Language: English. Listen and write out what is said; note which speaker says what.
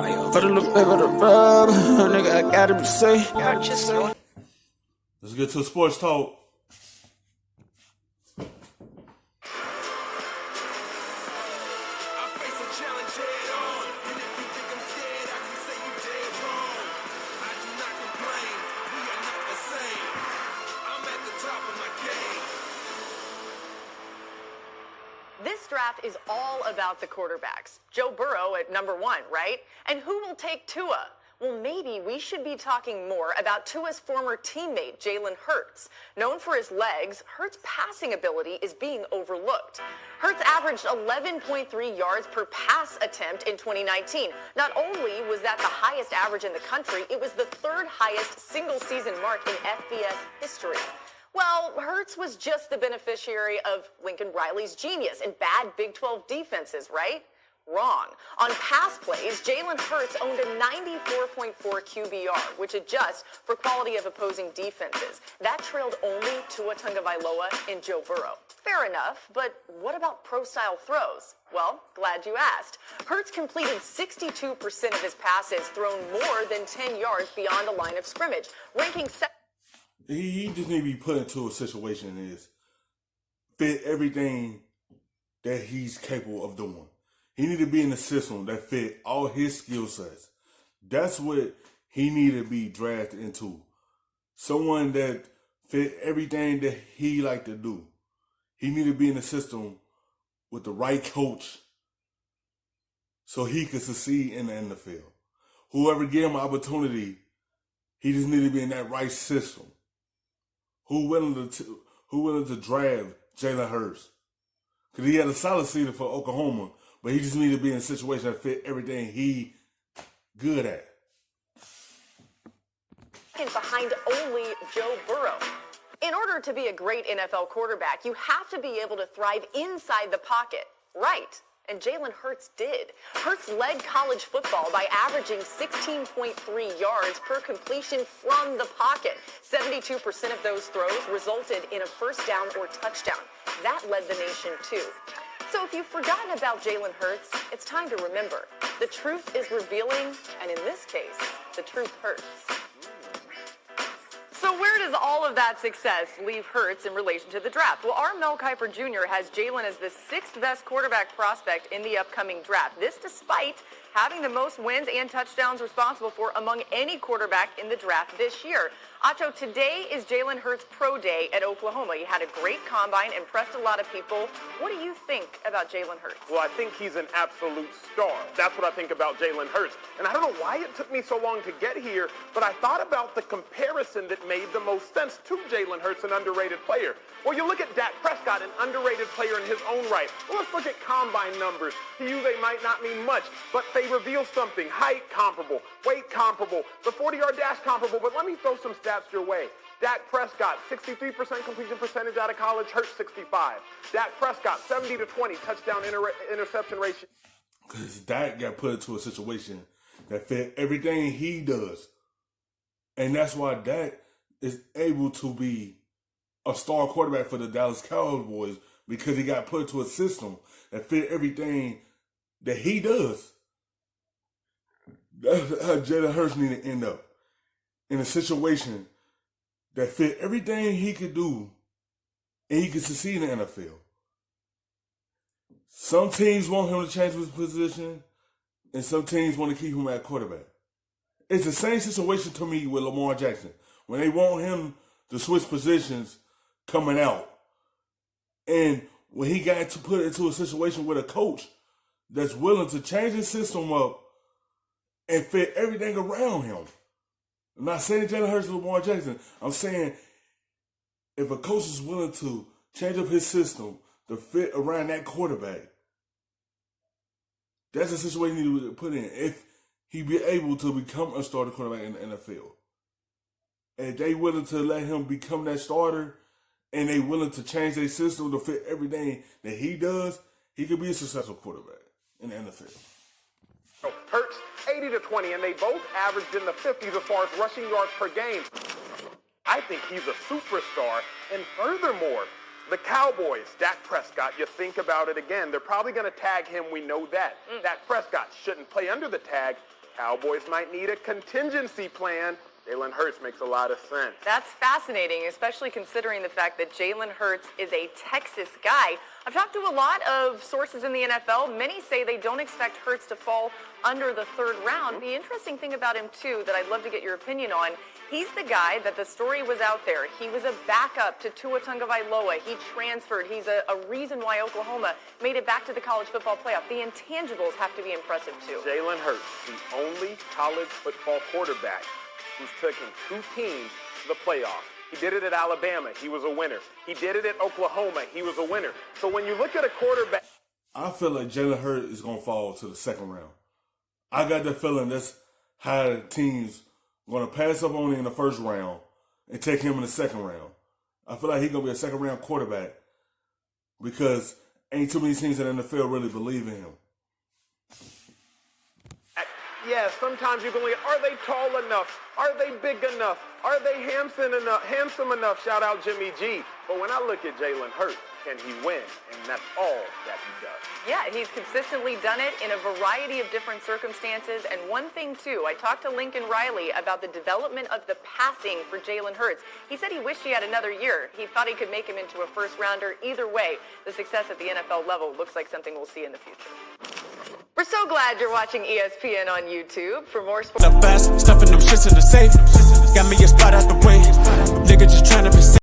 Speaker 1: Put a little bit of the rub, nigga, I gotta be safe.
Speaker 2: Let's get to sports talk.
Speaker 3: This draft is all about the quarterbacks. Joe Burrow at number 1, right? And who will take Tua? Well, maybe we should be talking more about Tua's former teammate, Jalen Hurts. Known for his legs, Hurts' passing ability is being overlooked. Hurts averaged 11.3 yards per pass attempt in 2019. Not only was that the highest average in the country, it was the 3rd highest single-season mark in FBS history. Well, Hurts was just the beneficiary of Lincoln Riley's genius in bad Big 12 defenses, right? Wrong. On pass plays, Jalen Hurts owned a 94.4 QBR, which adjusts for quality of opposing defenses. That trailed only Tua Tagovailoa and Joe Burrow. Fair enough, but what about pro-style throws? Well, glad you asked. Hurts completed 62% of his passes thrown more than 10 yards beyond the line of scrimmage, ranking
Speaker 2: He just need to be put into a situation that is fit everything that he's capable of doing. He need to be in a system that fit all his skill sets. That's what he need to be drafted into. Someone that fit everything that he like to do. He need to be in a system with the right coach so he can succeed in the NFL. Whoever give him an opportunity, he just need to be in that right system. Who willing to draft Jalen Hurts? Because he had a solid season for Oklahoma, but he just needed to be in a situation that fit everything he good at.
Speaker 3: Behind only Joe Burrow. In order to be a great NFL quarterback, you have to be able to thrive inside the pocket, right? And Jalen Hurts did. Hurts led college football by averaging 16.3 yards per completion from the pocket. 72% of those throws resulted in a first down or touchdown. That led the nation too. So if you've forgotten about Jalen Hurts, it's time to remember. The truth is revealing, and in this case, the truth hurts. So where does all of that success leave Hurts in relation to the draft? Well, our Mel Kiper Jr. has Jalen as the 6th best quarterback prospect in the upcoming draft. This despite having the most wins and touchdowns responsible for among any quarterback in the draft this year. Acho, today is Jalen Hurts' pro day at Oklahoma. He had a great combine, impressed a lot of people. What do you think about Jalen Hurts?
Speaker 4: Well, I think he's an absolute star. That's what I think about Jalen Hurts. And I don't know why it took me so long to get here, but I thought about the comparison that made the most sense to Jalen Hurts, an underrated player. Well, you look at Dak Prescott, an underrated player in his own right. Well, let's look at combine numbers. To you, they might not mean much, but they reveal something. Height comparable, weight comparable, the 40-yard dash comparable. But let me throw some stats your way. Dak Prescott, 63% completion percentage out of college, Hurts 65. Dak Prescott, 70-20 touchdown interception ratio.
Speaker 2: Because Dak got put into a situation that fit everything he does. And that's why Dak is able to be a star quarterback for the Dallas Cowboys, because he got put into a system that fit everything that he does. That's how Jalen Hurts need to end up. In a situation that fit everything he could do and he could succeed in the NFL. Some teams want him to change his position and some teams want to keep him at quarterback. It's the same situation to me with Lamar Jackson. When they want him to switch positions coming out. And when he got to put into a situation with a coach that's willing to change his system up and fit everything around him. I'm not saying Jalen Hurts or Lamar Jackson. I'm saying if a coach is willing to change up his system to fit around that quarterback, that's a situation he would put in if he be able to become a starter quarterback in the NFL. And if they willing to let him become that starter and they willing to change their system to fit everything that he does, he could be a successful quarterback in the NFL.
Speaker 4: Hurts 80-20, and they both averaged in the 50s as far as rushing yards per game. I think he's a superstar, and furthermore, the Cowboys, Dak Prescott, you think about it again, they're probably going to tag him, we know that. Dak Prescott shouldn't play under the tag. Cowboys might need a contingency plan. Jalen Hurts makes a lot of sense.
Speaker 3: That's fascinating, especially considering the fact that Jalen Hurts is a Texas guy. I've talked to a lot of sources in the NFL. Many say they don't expect Hurts to fall under the third round. The interesting thing about him, too, that I'd love to get your opinion on, he's the guy that the story was out there. He was a backup to Tua Tagovailoa. He transferred. He's a reason why Oklahoma made it back to the college football playoff. The intangibles have to be impressive, too.
Speaker 4: Jalen Hurts, the only college football quarterback who's taken two teams to the playoffs. He did it at Alabama. He was a winner. He did it at Oklahoma. He was a winner. So when you look at a quarterback,
Speaker 2: I feel like Jalen Hurts is going to fall to the second round. I got that feeling that's how the team's going to pass up on him in the first round and take him in the second round. I feel like he's going to be a second round quarterback because ain't too many teams in the NFL really believe in him.
Speaker 4: yes, sometimes you can look at, are they tall enough? Are they big enough? Are they handsome enough? Shout out Jimmy G. But when I look at Jalen Hurts, can he win? And that's all that he does.
Speaker 3: Yeah, he's consistently done it in a variety of different circumstances. And one thing, too, I talked to Lincoln Riley about the development of the passing for Jalen Hurts. He said he wished he had another year. He thought he could make him into a first-rounder. Either way, the success at the NFL level looks like something we'll see in the future. We're so glad you're watching ESPN on YouTube. For more sports...
Speaker 1: Stuffing them shits in the safe. Got me a spot out the way.